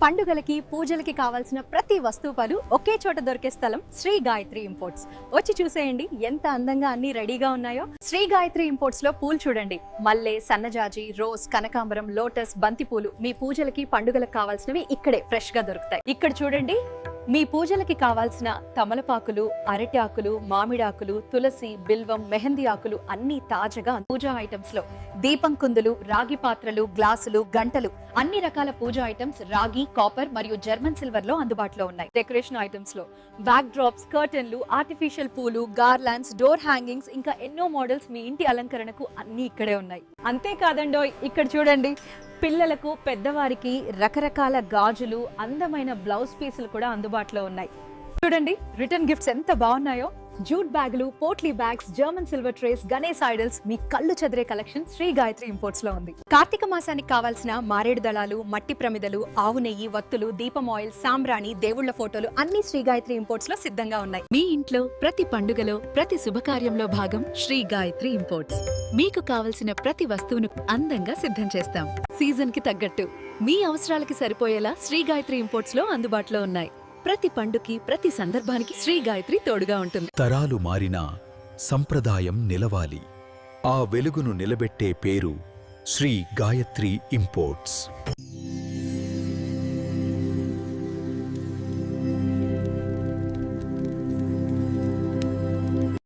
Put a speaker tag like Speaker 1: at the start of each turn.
Speaker 1: పండుగలకి పూజలకి కావాల్సిన ప్రతి వస్తువులు ఒకే చోట దొరికే స్థలం శ్రీ గాయత్రి ఇంపోర్ట్స్. వచ్చి చూసేయండి ఎంత అందంగా అన్ని రెడీగా ఉన్నాయో. శ్రీ గాయత్రి ఇంపోర్ట్స్ లో పూలు చూడండి, మల్లె, సన్నజాజి, రోజ్, కనకాంబరం, లోటస్, బంతి పూలు మీ పూజలకి పండుగలకు కావాల్సినవి ఇక్కడే ఫ్రెష్ గా దొరుకుతాయి. ఇక్కడ చూడండి, మీ పూజలకి కావాల్సిన తమలపాకులు, అరటి ఆకులు, మామిడాకులు, తులసి, బిల్వం, మెహందీ ఆకులు అన్ని తాజాగా పూజా ఐటమ్స్ లో దీపం కుందులు, రాగి పాత్రలు, గ్లాసులు, గంటలు, అన్ని రకాల పూజా ఐటమ్స్ రాగి, కాపర్ మరియు జర్మన్ సిల్వర్ లో అందుబాటులో ఉన్నాయి. డెకరేషన్ ఐటమ్స్ లో బ్యాక్ డ్రాప్స్, కర్టన్లు, ఆర్టిఫిషియల్ పూలు, గార్లాండ్స్, డోర్ హ్యాంగింగ్స్, ఇంకా ఎన్నో మోడల్స్ మీ ఇంటి అలంకరణకు అన్ని ఇక్కడే ఉన్నాయి. అంతేకాదండోయ్, ఇక్కడ చూడండి, పిల్లలకు పెద్దవారికి రకరకాల గాజులు, అందమైన బ్లౌజ్ పీసులు కూడా అందుబాటులో ఉన్నాయి. చూడండి, రిటర్న్ గిఫ్ట్స్ ఎంత బాగున్నాయో. జూట్ బ్యాగులు, potli bags, German silver trays, Ganesh idols, మీ కళ్ళు చెదిరే కలెక్షన్ శ్రీ గాయత్రి ఇంపోర్ట్స్ లో ఉంది. కార్తీక మాసానికి కావాల్సిన మారేడు దళాలు, మట్టి ప్రమిదలు, ఆవు నెయ్యి, వత్తులు, దీపం ఆయిల్, సాంబ్రాణి, దేవుళ్ల ఫోటోలు అన్ని శ్రీ గాయత్రి ఇంపోర్ట్స్ లో సిద్ధంగా ఉన్నాయి.
Speaker 2: మీ ఇంట్లో ప్రతి పండుగలో, ప్రతి శుభకార్యంలో భాగం శ్రీ గాయత్రి ఇంపోర్ట్స్. మీకు కావలసిన ప్రతి వస్తువును అందంగా సిద్ధం చేస్తాం. సీజన్ కి తగ్గట్టు మీ అవసరాలకి సరిపోయేలా శ్రీ గాయత్రి ఇంపోర్ట్స్ లో అందుబాటులో ఉన్నాయి. ప్రతి పండుకి, ప్రతి సందర్భానికి శ్రీ గాయత్రి తోడుగా ఉంటుంది.
Speaker 3: తరాలు మారినా సంప్రదాయం నిలవాలి. ఆ వెలుగును నిలబెట్టే పేరు శ్రీ గాయత్రి ఇంపోర్ట్స్.